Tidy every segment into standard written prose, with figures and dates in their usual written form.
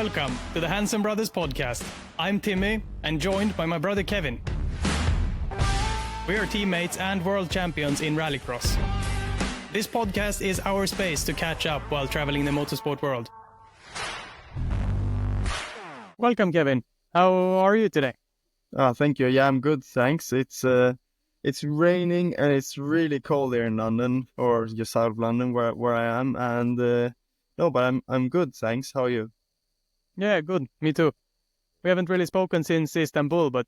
Welcome to the Hansen Brothers podcast. I'm Timmy and joined by my brother Kevin. We are teammates and world champions in Rallycross. This podcast is our space to catch up while traveling the motorsport world. Welcome, Kevin. How are you today? Thank you. Yeah, I'm good, thanks. It's raining and it's really cold here in London, or just south of London where I am. And but I'm good, thanks. How are you? Yeah, good. Me too. We haven't really spoken since Istanbul, but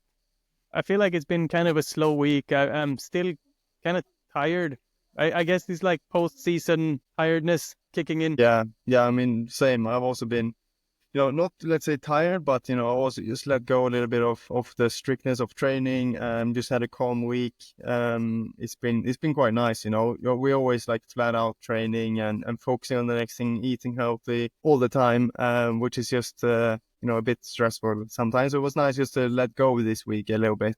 I feel like it's been kind of a slow week. I'm still kind of tired. I guess it's like post-season tiredness kicking in. Yeah. I mean, same. I've also been, not let's say tired, but I also just let go a little bit of the strictness of training. Just had a calm week. It's been quite nice. We always like flat out training and focusing on the next thing, eating healthy all the time, which is just a bit stressful sometimes. It was nice just to let go this week a little bit.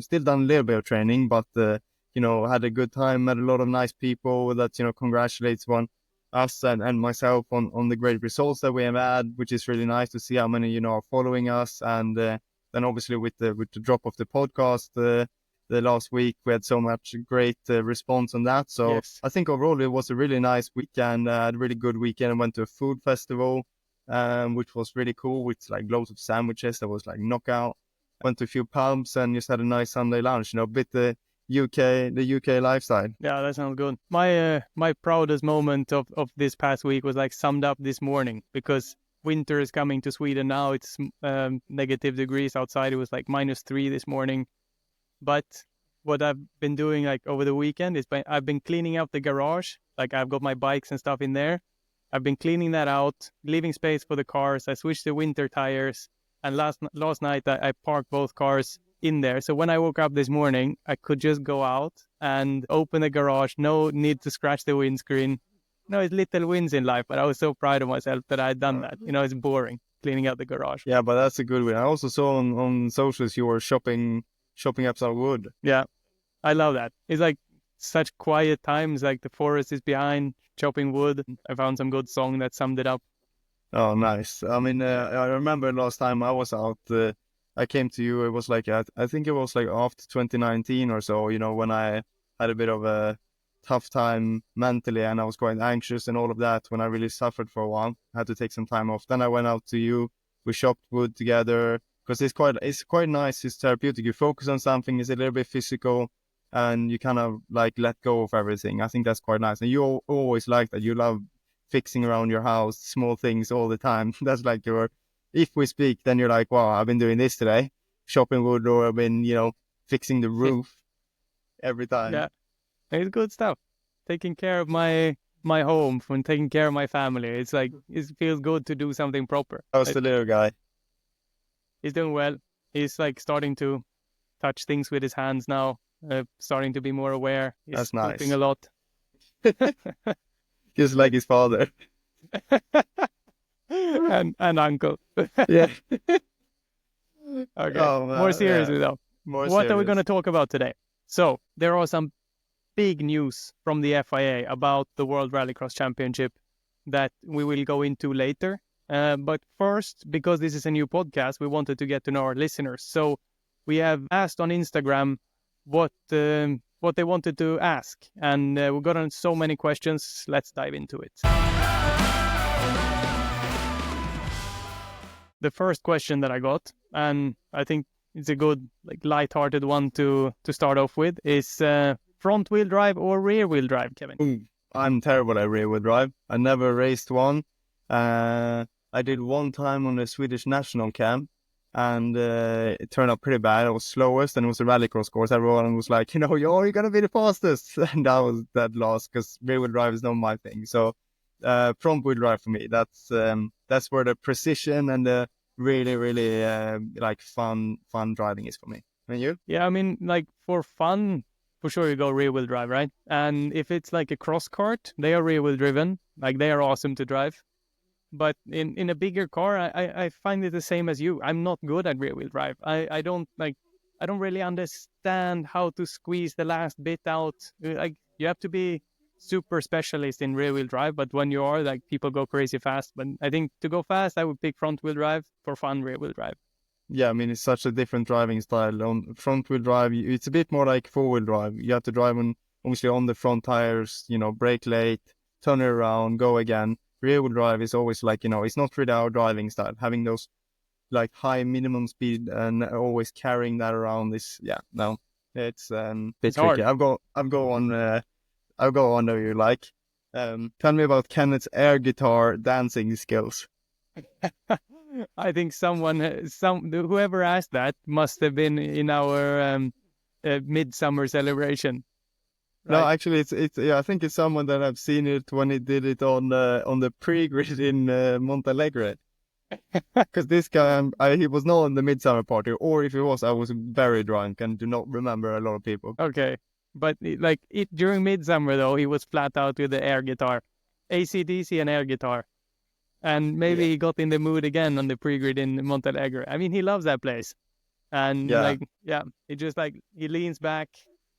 Still done a little bit of training, but had a good time. Met a lot of nice people that congratulates us and myself on the great results that we have had, which is really nice to see how many are following us. And then obviously with the drop of the podcast the last week, we had so much great response on that. So yes. I think overall it was a really nice weekend. I had a really good weekend. I went to a food festival, which was really cool, with like loads of sandwiches. That was like knockout. Went to a few pubs and just had a nice Sunday lunch. A bit the UK lifestyle. Yeah, that sounds good. My proudest moment of this past week was like summed up this morning, because winter is coming to Sweden now. It's negative degrees outside. It was like -3 this morning. But what I've been doing like over the weekend is I've been cleaning out the garage. Like I've got my bikes and stuff in there. I've been cleaning that out, leaving space for the cars. I switched the winter tires, and last night I parked both cars in there. So when I woke up this morning, I could just go out and open the garage. No need to scratch the windscreen. It's little wins in life, but I was so proud of myself that I had done that. It's boring cleaning out the garage. Yeah, but that's a good win. I also saw on socials you were shopping up some wood. Yeah, I love that. It's like such quiet times, like the forest is behind, chopping wood. I found some good song that summed it up. Oh, nice. I mean, I remember last time I was out, I came to you, it was like, I think it was like after 2019 or so, when I had a bit of a tough time mentally and I was quite anxious and all of that, when I really suffered for a while. I had to take some time off. Then I went out to you, we shopped wood together, because it's quite nice, it's therapeutic. You focus on something, it's a little bit physical, and you kind of like let go of everything. I think that's quite nice. And you always like that. You love fixing around your house, small things all the time. That's like if we speak, then you're like, wow, I've been doing this today, chopping wood, or I've been, fixing the roof every time. Yeah, it's good stuff. Taking care of my home, from taking care of my family. It's like, it feels good to do something proper. How's the little guy? He's doing well. He's like starting to touch things with his hands now, starting to be more aware. He's That's nice. Pooping a lot. Just like his father. and uncle. Yeah. Okay. More seriously though. What are we going to talk about today? So there are some big news from the FIA about the World Rallycross Championship that we will go into later. But first, because this is a new podcast, we wanted to get to know our listeners. So we have asked on Instagram what they wanted to ask, and we got on so many questions. Let's dive into it. The first question that I got, and I think it's a good, like, light-hearted one to start off with, is front-wheel drive or rear-wheel drive, Kevin? I'm terrible at rear-wheel drive. I never raced one. I did one time on the Swedish national camp, and it turned out pretty bad. I was slowest, and it was a rallycross course. Everyone was like, you're going to be the fastest. And I was dead lost, because rear-wheel drive is not my thing. So front-wheel drive for me, that's where the precision and the really, really like fun driving is for me. And you? Yeah, I mean, like for fun, for sure you go rear-wheel drive, right? And if it's like a cross kart, they are rear-wheel driven. Like they are awesome to drive. But in a bigger car, I find it the same as you. I'm not good at rear-wheel drive. I don't really understand how to squeeze the last bit out. Like you have to be super specialist in rear wheel drive, but when you are, like, people go crazy fast. But I think to go fast, I would pick front wheel drive. For fun, rear wheel drive. Yeah, I mean, it's such a different driving style. On front wheel drive, it's a bit more like four wheel drive. You have to drive on, obviously, on the front tires, brake late, turn it around, go again. Rear wheel drive is always like, it's not really our driving style. Having those like high minimum speed and always carrying that around is, no, it's bit It's tricky. hard. I'll go on if you like. Tell me about Kenneth's air guitar dancing skills. I think whoever asked that must have been in our midsummer celebration, No, right? actually, it's I think it's someone that I've seen it when he did it on the pre-grid in Montalegre. Because this guy, he was not on the midsummer party, or if he was, I was very drunk and do not remember a lot of people. Okay, but during midsummer though, he was flat out with the air guitar, AC/DC and air guitar, and maybe Yeah. he got in the mood again on the pre-grid in Montalegre. I mean, he loves that place, and Yeah. he just he leans back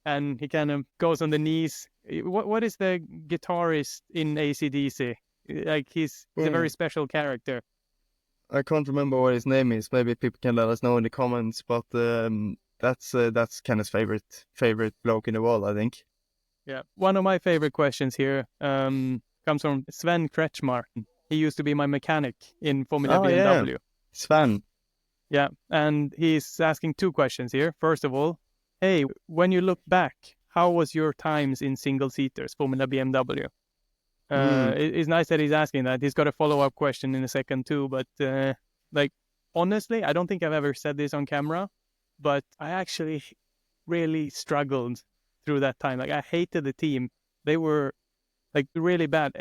and he kind of goes on the knees. What is the guitarist in AC/DC? Like he's a very special character. I can't remember what his name is. Maybe people can let us know in the comments. But that's Kenneth's favorite bloke in the world, I think. Yeah. One of my favorite questions here comes from Sven Kretschmar. He used to be my mechanic in Formula BMW. Yeah, Sven. Yeah. And he's asking two questions here. First of all, hey, when you look back, how was your times in single seaters, Formula BMW? It's nice that he's asking that. He's got a follow-up question in a second too. But honestly, I don't think I've ever said this on camera, but I actually really struggled through that time. Like I hated the team. They were like really bad.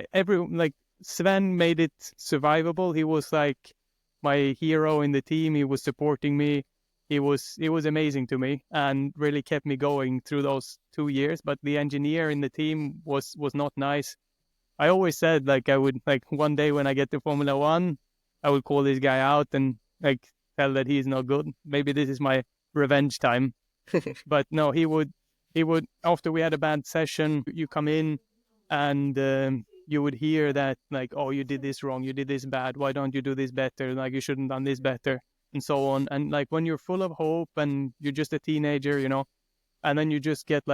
Sven made it survivable. He was like my hero in the team. He was supporting me. He was amazing to me and really kept me going through those 2 years. But the engineer in the team was not nice. I always said I would one day when I get to Formula One, I would call this guy out and tell that he's not good. Maybe this is my revenge time. But no, he would after we had a bad session, you come in and you would hear that oh, you did this wrong, you did this bad, why don't you do this better, you shouldn't have done this better, and so on. And when you're full of hope and you're just a teenager, and then you just get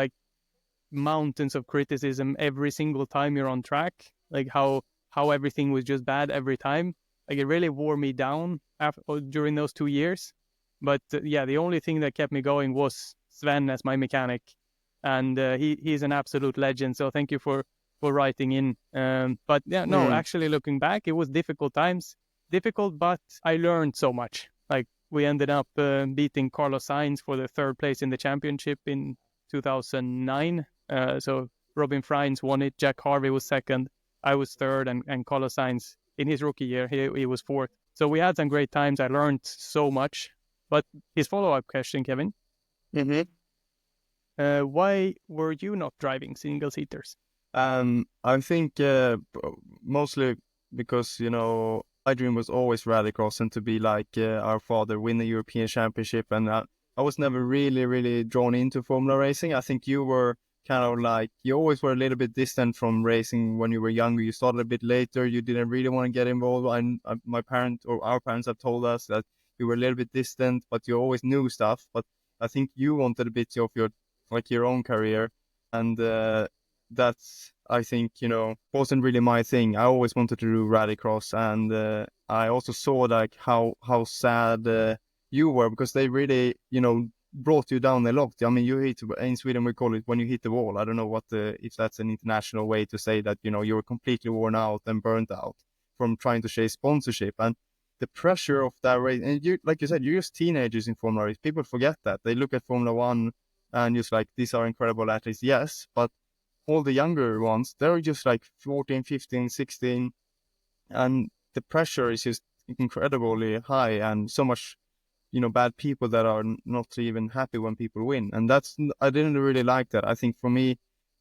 mountains of criticism every single time you're on track, how everything was just bad every time. It really wore me down during those 2 years. But the only thing that kept me going was Sven as my mechanic, and he's an absolute legend. So thank you for writing in. Actually looking back, it was difficult times, but I learned so much. We ended up beating Carlos Sainz for the third place in the championship in 2009. So Robin Freins won it, Jack Harvey was second, I was third, and Carlos Sainz in his rookie year, he was fourth. So we had some great times. I learned so much. But his follow-up question, Kevin, why were you not driving single seaters? I think mostly because my dream was always rallycross and to be like our father, win the European Championship, and I was never really drawn into Formula racing. I think you were kind of you always were a little bit distant from racing when you were younger. You started a bit later. You didn't really want to get involved. My parents or our parents have told us that you were a little bit distant, but you always knew stuff. But I think you wanted a bit of your own career, and that's, I think, wasn't really my thing. I always wanted to do rallycross, and I also saw how sad you were, because they really, brought you down a lot. I mean, you hit, in Sweden we call it when you hit the wall. I don't know if that's an international way to say that, you were completely worn out and burnt out from trying to chase sponsorship. And the pressure of that race, and you, like you said, you're just teenagers in Formula race. People forget that. They look at Formula One and just these are incredible athletes, yes, but all the younger ones, they're just 14, 15, 16, and the pressure is just incredibly high, and so much, bad people that are not even happy when people win. And I didn't really like that. I think for me,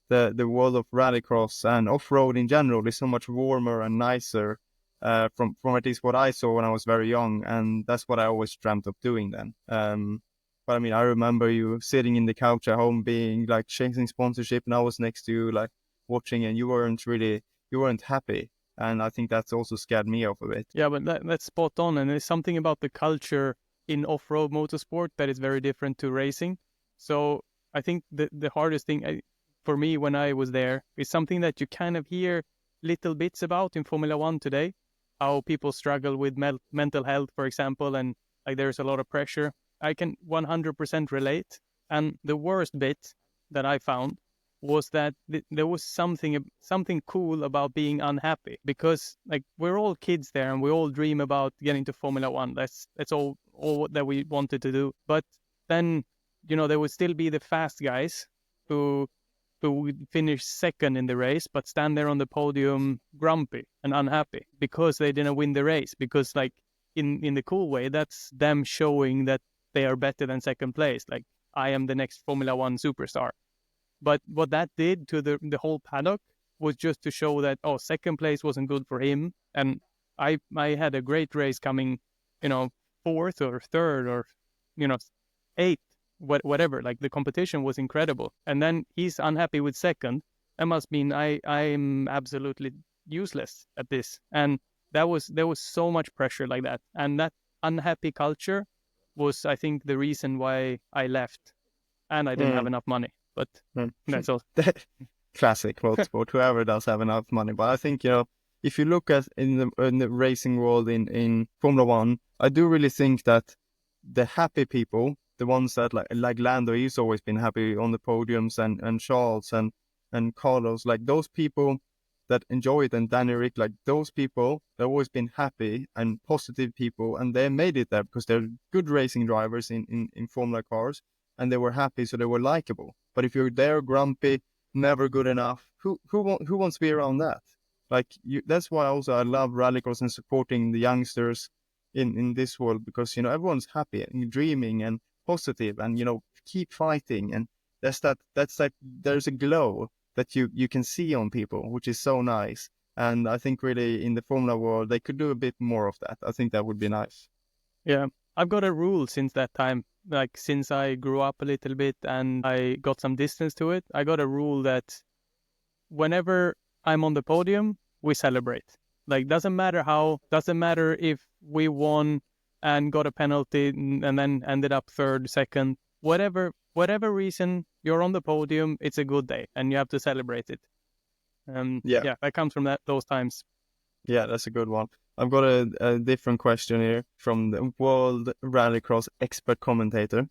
the world of rallycross and off-road in general is so much warmer and nicer, from at least what I saw when I was very young, and that's what I always dreamt of doing then. But I mean, I remember you sitting in the couch at home being chasing sponsorship, and I was next to you watching, and you weren't happy. And I think that's also scared me off a bit. Yeah, but that's spot on. And there's something about the culture in off-road motorsport that is very different to racing. So I think the hardest thing for me when I was there is something that you kind of hear little bits about in Formula One today, how people struggle with mental health, for example, and like there's a lot of pressure. I can 100% relate. And the worst bit that I found was that there was something cool about being unhappy, because like we're all kids there and we all dream about getting to Formula One. That's all that we wanted to do. But then, there would still be the fast guys who would finish second in the race, but stand there on the podium grumpy and unhappy because they didn't win the race. Because like in the cool way, that's them showing that they are better than second place. Like, I am the next Formula One superstar. But what that did to the whole paddock was just to show that, second place wasn't good for him. And I had a great race coming, fourth or third or, eighth, whatever. Like, the competition was incredible. And then he's unhappy with second. That must mean I'm absolutely useless at this. And there was so much pressure like that. And that unhappy culture was, I think, the reason why I left. And I didn't have enough money. But that's all. Classic motorsport. Whoever does have enough money. But I think, if you look at in the racing world in Formula One, I do really think that the happy people, the ones that like Lando, he's always been happy on the podiums, and Charles and Carlos, like those people that enjoy it, and Danny Rick, like those people, they've always been happy and positive people, and they made it there because they're good racing drivers in Formula cars. And they were happy, so they were likable. But if you're there grumpy, never good enough, who wants to be around that? Like, that's why also I love rallycross and supporting the youngsters in this world, because everyone's happy and dreaming and positive, and keep fighting. And that's like there's a glow that you can see on people, which is so nice. And I think really in the Formula world they could do a bit more of that. I think that would be nice. Yeah, I've got a rule since that time. Like, since I grew up a little bit and I got some distance to it, I got a rule that whenever I'm on the podium, we celebrate. Like, doesn't matter if we won and got a penalty and then ended up third, second, whatever reason you're on the podium, it's a good day and you have to celebrate it. Yeah, that comes from those times. Yeah, that's a good one. I've got a different question here from the World Rallycross expert commentator.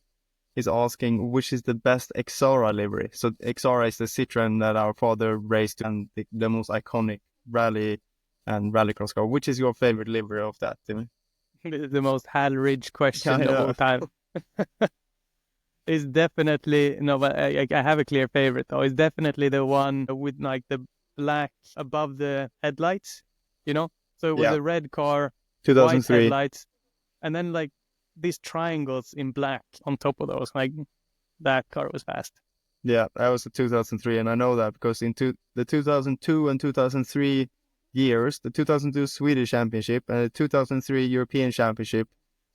He's asking, which is the best Xara livery? So Xara is the Citroen that our father raced, and the most iconic rally and rallycross car. Which is your favorite livery of that, Timmy? The most Hal Ridge question of all time. It's definitely, but I have a clear favorite though. It's definitely the one with like the black above the headlights, So it was a red car, 2003. white headlights, and then like these triangles in black on top of those. Like, that car was fast. Yeah, that was the 2003, and I know that because in the 2002 and 2003 years, the 2002 Swedish Championship and the 2003 European Championship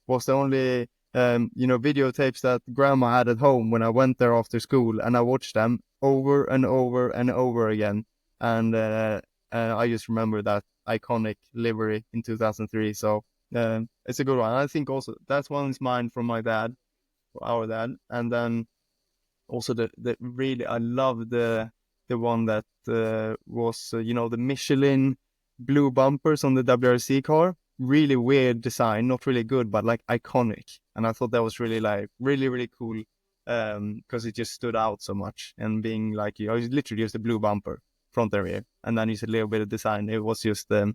was the only videotapes that Grandma had at home when I went there after school, and I watched them over and over and over again, and I just remember that iconic livery in 2003. So it's a good one. I think also that one is mine from my dad, our dad, and then also the really I love the one that was the Michelin blue bumpers on the WRC car. Really weird design, not really good, but like iconic. And I thought that was really really cool because it just stood out so much. And being like, it's literally just a blue bumper, front and rear, and then just a little bit of design. It was just a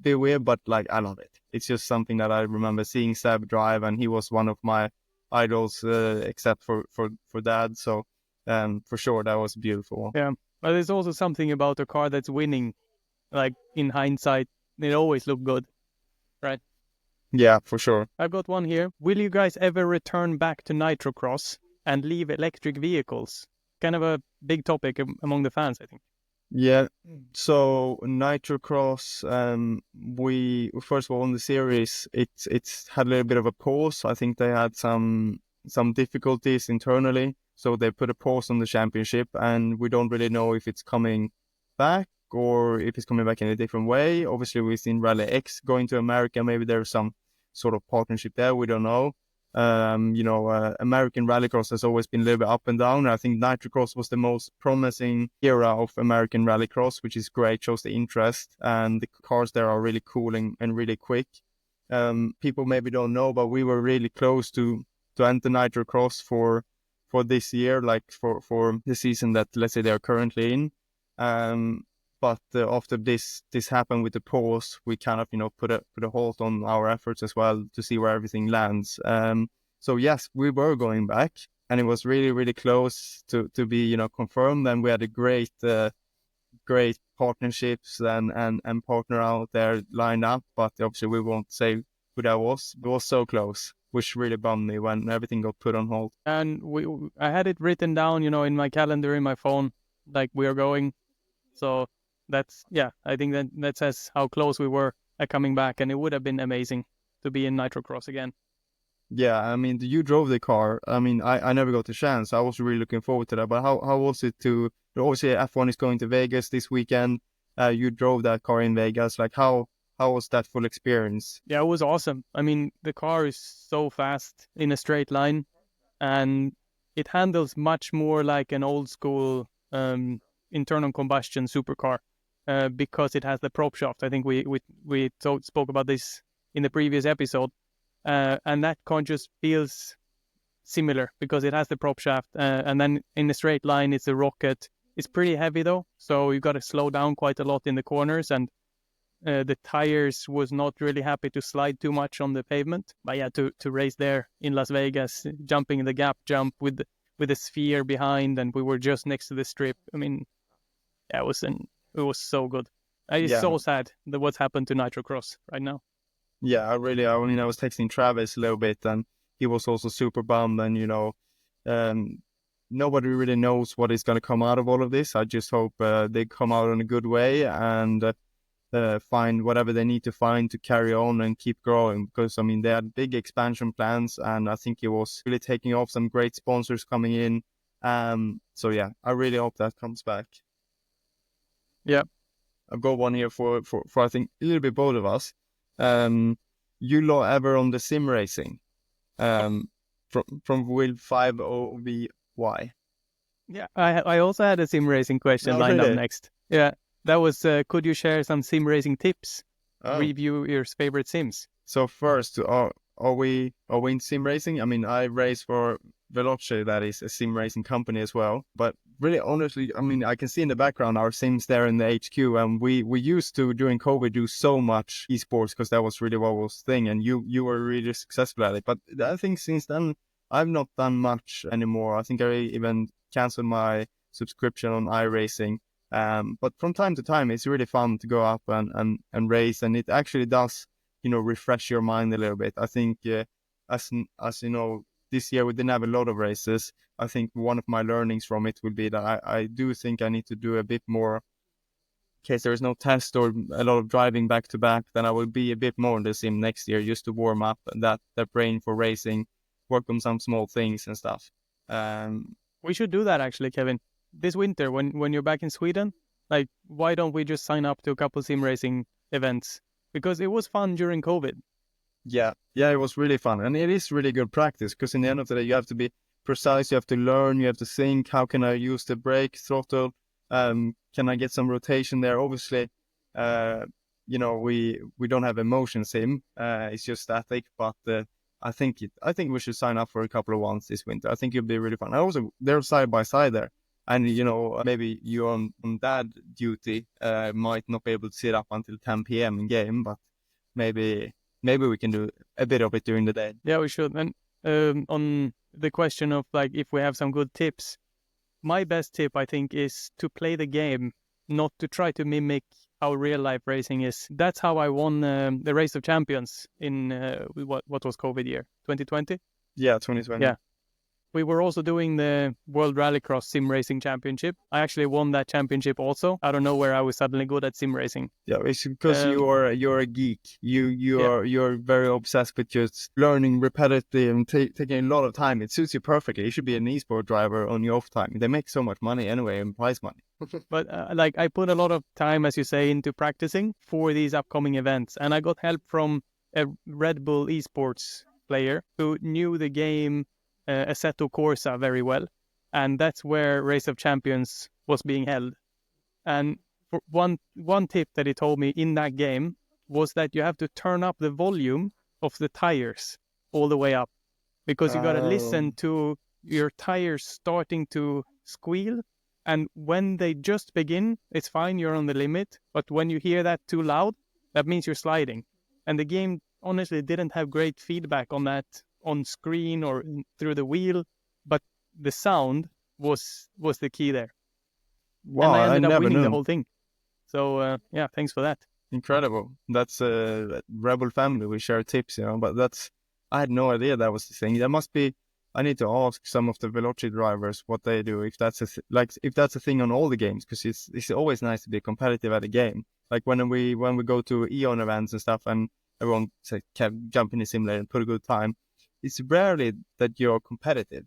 bit weird, but like I love it. It's just something that I remember seeing Seb drive, and he was one of my idols, except for Dad. So for sure that was beautiful. Yeah, but there's also something about a car that's winning. Like, in hindsight, it always looked good, right? Yeah, for sure. I've got one here. Will you guys ever return back to Nitrocross and leave electric vehicles? Kind of a big topic among the fans, I think. Yeah, so Nitrocross, we first of all on the series, it's had a little bit of a pause. I think they had some difficulties internally, so they put a pause on the championship, and we don't really know if it's coming back or if it's coming back in a different way. Obviously, we've seen Rally X going to America. Maybe there's some sort of partnership there. We don't know. American Rallycross has always been a little bit up and down. I think Nitrocross was the most promising era of American Rallycross, which is great, shows the interest, and the cars there are really cool and really quick. People maybe don't know, but we were really close to enter Nitrocross for this year, like for the season that, let's say, they're currently in. But after this happened with the pause, we kind of put a halt on our efforts as well to see where everything lands. So yes, we were going back, and it was really, really close to be confirmed. And we had a great partnerships and partner out there lined up. But obviously, we won't say who that was. It was so close, which really bummed me when everything got put on hold. And I had it written down, in my calendar in my phone, like we are going. So I think that says how close we were at coming back, and it would have been amazing to be in Nitrocross again. Yeah, I mean, you drove the car. I mean, I never got the chance. I was really looking forward to that. But how was it to, obviously F1 is going to Vegas this weekend. You drove that car in Vegas. Like how was that full experience? Yeah, it was awesome. I mean, the car is so fast in a straight line, and it handles much more like an old school internal combustion supercar because it has the prop shaft. I think we spoke about this in the previous episode, and that car just feels similar because it has the prop shaft, and then in a straight line it's a rocket. It's pretty heavy though, so you got to slow down quite a lot in the corners, and the tires was not really happy to slide too much on the pavement. But yeah, to race there in Las Vegas, jumping the gap jump with a sphere behind, and we were just next to the strip. I mean, yeah, it was so good. It's so sad that what's happened to Nitrocross right now. Yeah, I was texting Travis a little bit, and he was also super bummed. And nobody really knows what is going to come out of all of this. I just hope they come out in a good way and find whatever they need to find to carry on and keep growing. Because I mean, they had big expansion plans, and I think it was really taking off. Some great sponsors coming in. So yeah, I really hope that comes back. Yeah, I've got one here for I think a little bit both of us. You lot ever on the sim racing? From Will 50VY. Yeah, I also had a sim racing question lined up next. Yeah, that was could you share some sim racing tips? Review your favorite sims. So first, are we in sim racing? I mean, I race for Veloce, that is a sim racing company as well. But really, honestly, I mean, I can see in the background our sims there in the HQ, and we used to during COVID do so much esports because that was really what was thing, and you were really successful at it. But I think since then I've not done much anymore. I think I even canceled my subscription on iRacing. But from time to time, it's really fun to go up and race, and it actually does refresh your mind a little bit. I think as you know, this year we didn't have a lot of races. I think one of my learnings from it will be that I do think I need to do a bit more, in case there is no test or a lot of driving back to back, then I will be a bit more in the sim next year just to warm up that brain for racing, work on some small things and stuff. We should do that actually, Kevin. This winter when you're back in Sweden, like why don't we just sign up to a couple sim racing events? Because it was fun during COVID. Yeah, it was really fun. And it is really good practice because in the end of the day, you have to be precise, you have to learn, you have to think, how can I use the brake, throttle? Can I get some rotation there? Obviously, we don't have a motion sim. It's just static, but I think we should sign up for a couple of ones this winter. I think it'll be really fun. And also, they're side by side there. And, maybe you on dad duty might not be able to sit up until 10 p.m. in game, but maybe we can do a bit of it during the day. Yeah, we should. And on the question of like if we have some good tips, my best tip, I think, is to play the game, not to try to mimic how real life racing is. That's how I won the Race of Champions in what was COVID year? 2020? Yeah, 2020. Yeah. we were also doing the World Rallycross Sim Racing Championship. I actually won that championship also. I don't know where I was suddenly good at sim racing. Yeah, it's because you're a geek. You're very obsessed with just learning repetitively and taking a lot of time. It suits you perfectly. You should be an esport driver on your off time. They make so much money anyway, and prize money. But like I put a lot of time, as you say, into practicing for these upcoming events, and I got help from a Red Bull Esports player who knew the game Assetto Corsa very well, and that's where Race of Champions was being held. And for one tip that he told me in that game was that you have to turn up the volume of the tires all the way up, because you got to listen to your tires starting to squeal, and when they just begin, it's fine, you're on the limit, but when you hear that too loud, that means you're sliding. And the game honestly didn't have great feedback on that on screen or through the wheel, but the sound was the key there. Wow, and I ended up winning knew. the whole thing. So yeah, thanks for that. Incredible. That's a Rebel family. We share tips, but I had no idea that was the thing. There must be, I need to ask some of the velocity drivers what they do, if that's if that's a thing on all the games, because it's always nice to be competitive at a game. Like when we go to Eon events and stuff, and everyone can jump in a simulator and put a good time, it's rarely that you're competitive,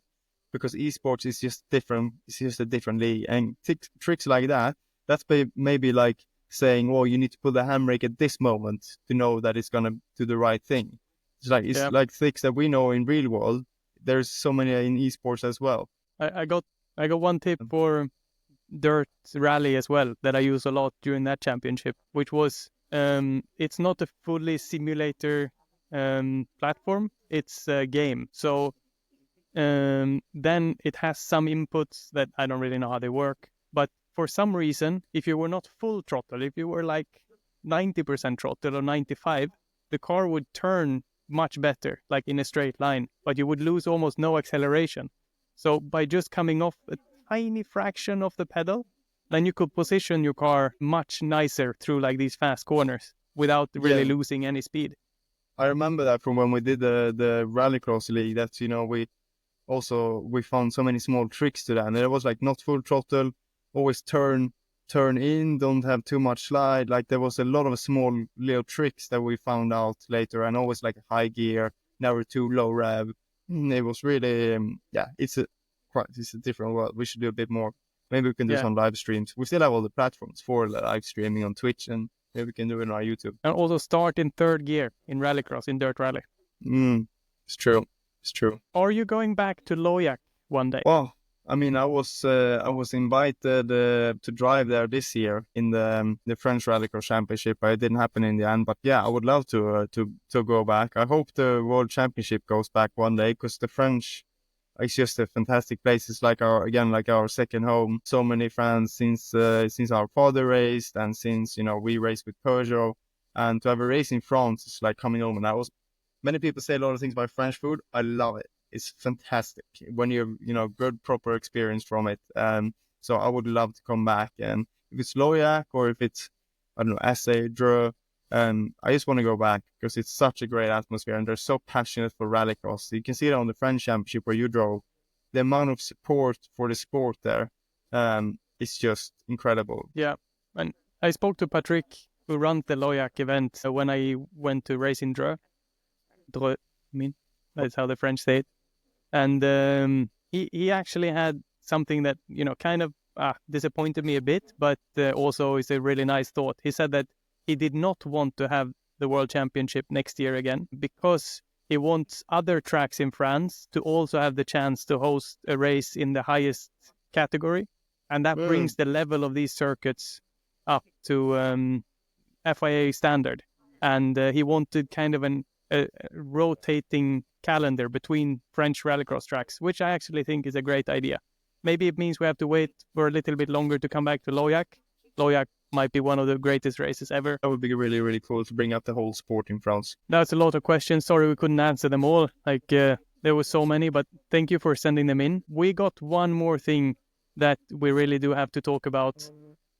because esports is just different. It's just a different league, and tricks like that. That's maybe like saying, "Oh, you need to pull the handbrake at this moment to know that it's gonna do the right thing." It's like tricks that we know in real world. There's so many in esports as well. I got one tip for dirt rally as well that I use a lot during that championship, which was it's not a fully simulator platform. It's a game. So then it has some inputs that I don't really know how they work. But for some reason, if you were not full throttle, if you were like 90% throttle or 95, the car would turn much better, like in a straight line, but you would lose almost no acceleration. So by just coming off a tiny fraction of the pedal, then you could position your car much nicer through like these fast corners without really losing any speed. I remember that from when we did the Rallycross League, that, we found so many small tricks to that. And it was like not full throttle, always turn in, don't have too much slide. Like there was a lot of small little tricks that we found out later, and always like a high gear, never too low rev. It was really, it's a different world. We should do a bit more. Maybe we can do some live streams. We still have all the platforms for live streaming on Twitch, and maybe we can do it on our YouTube. And also start in third gear in Rallycross, in Dirt Rally. It's true. Are you going back to Loyac one day? Well, I mean, I was invited to drive there this year in the French Rallycross Championship. It didn't happen in the end, but yeah, I would love to go back. I hope the World Championship goes back one day, because the French, it's just a fantastic place. It's like our second home. So many fans since our father raced, and since we raced with Peugeot, and to have a race in France is like coming home. And many people say a lot of things about French food. I love it. It's fantastic when you good proper experience from it. So I would love to come back, and if it's Loyac or if it's, I don't know, Essay, Dreux, I just want to go back, because it's such a great atmosphere, and they're so passionate for Rallycross. You can see it on the French Championship where you drove. The amount of support for the sport there, is just incredible. Yeah, and I spoke to Patrick, who runs the Loyac event, when I went to race in Dreux. I mean, that's how the French say it. And he actually had something that kind of disappointed me a bit, but also is a really nice thought. He said that he did not want to have the World Championship next year again, because he wants other tracks in France to also have the chance to host a race in the highest category, and that brings the level of these circuits up to FIA standard. And he wanted kind of a rotating calendar between French rallycross tracks, which I actually think is a great idea. Maybe it means we have to wait for a little bit longer to come back to Loyac. Loyac might be one of the greatest races ever. That would be really, really cool to bring up the whole sport in France. That's a lot of questions. Sorry we couldn't answer them all. There were so many, but thank you for sending them in. We got one more thing that we really do have to talk about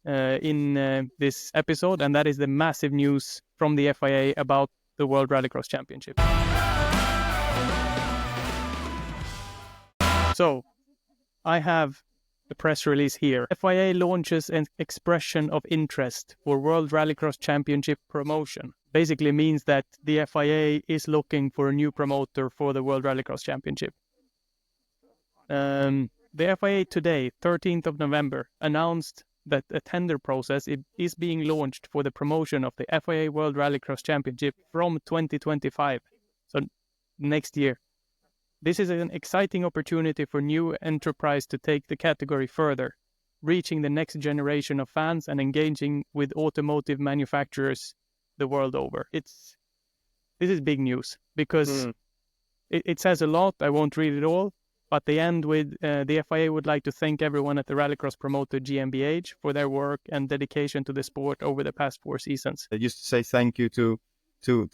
in this episode, and that is the massive news from the FIA about the World Rallycross Championship. So I have the press release here. FIA launches an expression of interest for World Rallycross Championship promotion. Basically means that the FIA is looking for a new promoter for the World Rallycross Championship. The FIA today, 13th of November, announced that a tender process is being launched for the promotion of the FIA World Rallycross Championship from 2025, so next year. This is an exciting opportunity for new enterprise to take the category further, reaching the next generation of fans and engaging with automotive manufacturers the world over. This is big news because it says a lot. I won't read it all, but they end with the FIA would like to thank everyone at the Rallycross promoter GmbH for their work and dedication to the sport over the past 4 seasons. I used to say thank you to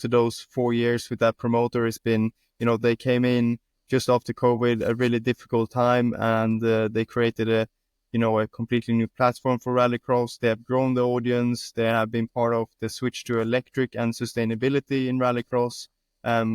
those 4 years with that promoter. It's been, they came in just after COVID, a really difficult time, and they created a completely new platform for Rallycross. They have grown the audience. They have been part of the switch to electric and sustainability in Rallycross.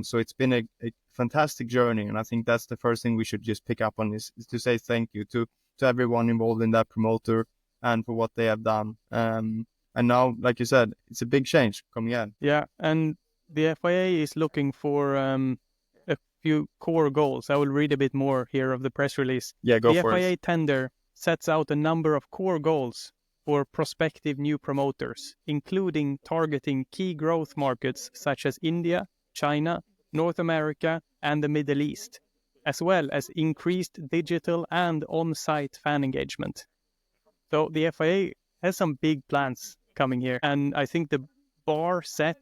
So it's been a fantastic journey, and I think that's the first thing we should just pick up on is to say thank you to everyone involved in that promoter and for what they have done. And now, like you said, it's a big change coming in. Yeah, and the FIA is looking for a few core goals. I will read a bit more here of the press release. Yeah, go for it. The FIA tender sets out a number of core goals for prospective new promoters, including targeting key growth markets such as India, China, North America, and the Middle East, as well as increased digital and on-site fan engagement. So the FIA has some big plans coming here, and I think the bar set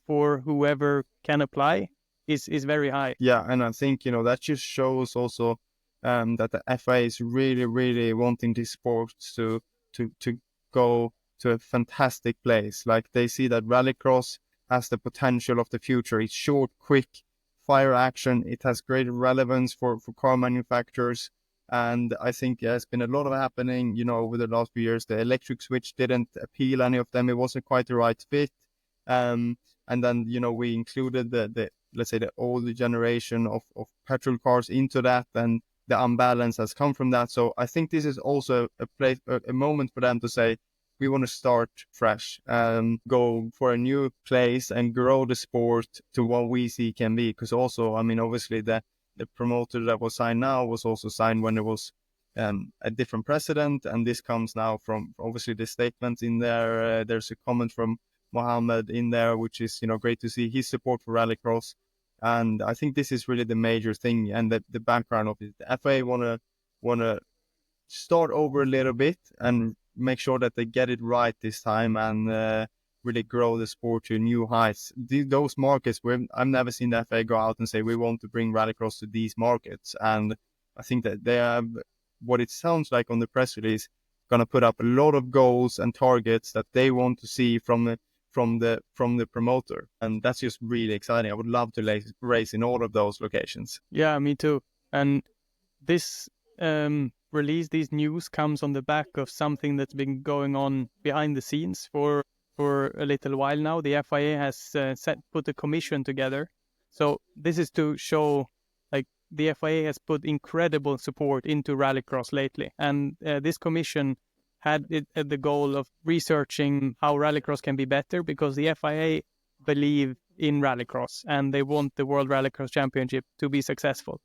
for whoever can apply is very high. Yeah, and I think that just shows also that the FIA is really, really wanting these sports to go to a fantastic place. Like they see that Rallycross has the potential of the future. It's short, quick, fire action. It has great relevance for car manufacturers. And I think there's been a lot of happening, over the last few years. The electric switch didn't appeal any of them. It wasn't quite the right fit. And then, we included the let's say the older generation of petrol cars into that, and the unbalance has come from that. So I think this is also a moment for them to say, we want to start fresh, go for a new place and grow the sport to what we see can be. Because also, obviously the promoter that was signed now was also signed when there was a different president, and this comes now from obviously the statements in there. There's a comment from Mohammed in there, which is great to see his support for Rallycross. And I think this is really the major thing, and the background of it. The FIA wanna start over a little bit and make sure that they get it right this time, and really grow the sport to new heights. Those markets where I've never seen the FIA go out and say we want to bring Rallycross to these markets, and I think that they have, what it sounds like on the press release, going to put up a lot of goals and targets that they want to see from the promoter, and that's just really exciting. I would love to race in all of those locations. Yeah, me too. And this release, these news comes on the back of something that's been going on behind the scenes for a little while now. The FIA has put a commission together. So this is to show like the FIA has put incredible support into Rallycross lately, and this commission had the goal of researching how Rallycross can be better, because the FIA believe in Rallycross and they want the World Rallycross Championship to be successful.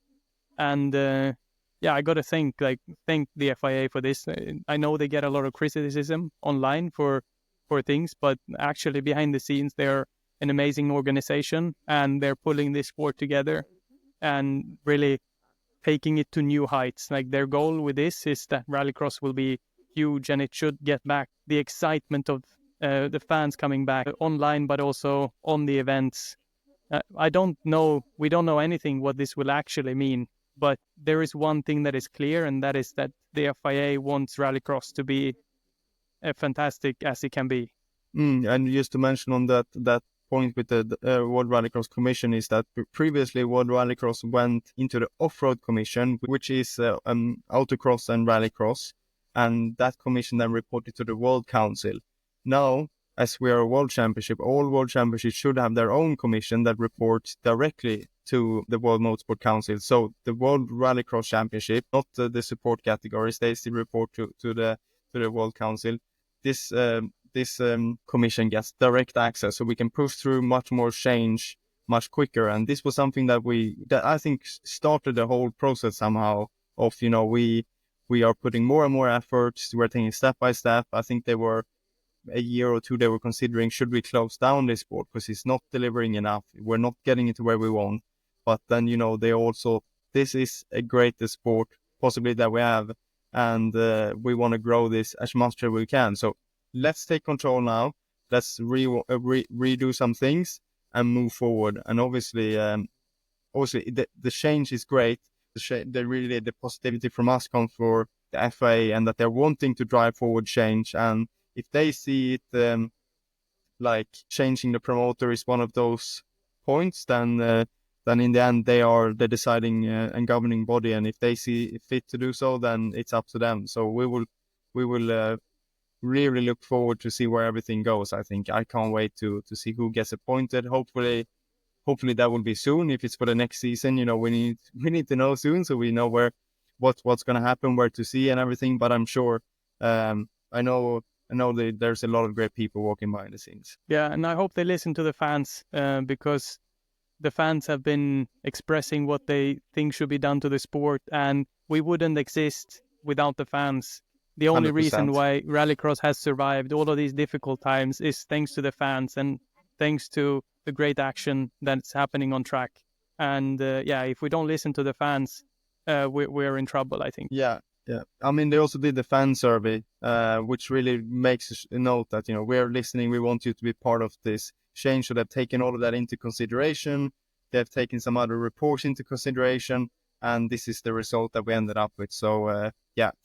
And I got to thank the FIA for this. I know they get a lot of criticism online for things, but actually behind the scenes they're an amazing organization, and they're pulling this sport together and really taking it to new heights. Like their goal with this is that Rallycross will be huge, and it should get back the excitement of the fans coming back online, but also on the events. We don't know anything what this will actually mean, but there is one thing that is clear, and that is that the FIA wants Rallycross to be fantastic as it can be. And just to mention on that point with the World Rallycross Commission is that previously World Rallycross went into the Off-Road Commission, which is Autocross and Rallycross, and that commission then reported to the World Council. Now as we are a world championship, all world championships should have their own commission that reports directly to the World Motorsport Council. So the World Rallycross Championship, not the support categories, they still report to the World Council. This commission gets direct access, so we can push through much more change much quicker. And this was something that I think started the whole process somehow of, we are putting more and more efforts. We're taking step by step. I think they were a year or two, they were considering, should we close down this sport because it's not delivering enough. We're not getting it to where we want. But then, they also, this is a greater sport possibly that we have. And we want to grow this as much as we can. So let's take control now. Let's redo some things and move forward. And obviously, the change is great. The positivity from us comes for the FA, and that they're wanting to drive forward change. And if they see it like changing the promoter is one of those points, then in the end they are the deciding and governing body. And if they see fit to do so, then it's up to them. So we will really look forward to see where everything goes. I think I can't wait to see who gets appointed. Hopefully that will be soon. If it's for the next season, we need to know soon, so we know what's going to happen, where to see and everything. But I'm sure, I know that there's a lot of great people working behind the scenes. Yeah, and I hope they listen to the fans, because the fans have been expressing what they think should be done to the sport, and we wouldn't exist without the fans. The only 100%. reason why Rallycross has survived all of these difficult times is thanks to the fans and thanks to the great action that's happening on track. And if we don't listen to the fans, we're in trouble, I think. Yeah. I mean, they also did the fan survey, which really makes a note that, we're listening. We want you to be part of this change. So they've taken all of that into consideration. They've taken some other reports into consideration. And this is the result that we ended up with. So,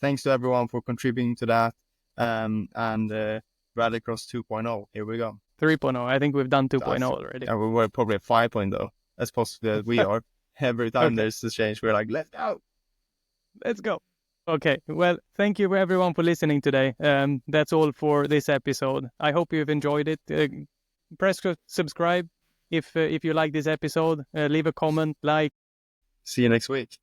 thanks to everyone for contributing to that. And Rallycross 2.0, here we go. 3.0, I think we've done 2.0 already. Yeah, we were probably at 5.0, as possibly as we are. Every time there's a change, we're like, let's go. Let's go. Okay, well, thank you everyone for listening today. That's all for this episode. I hope you've enjoyed it. Press subscribe if you like this episode. Leave a comment, like. See you next week.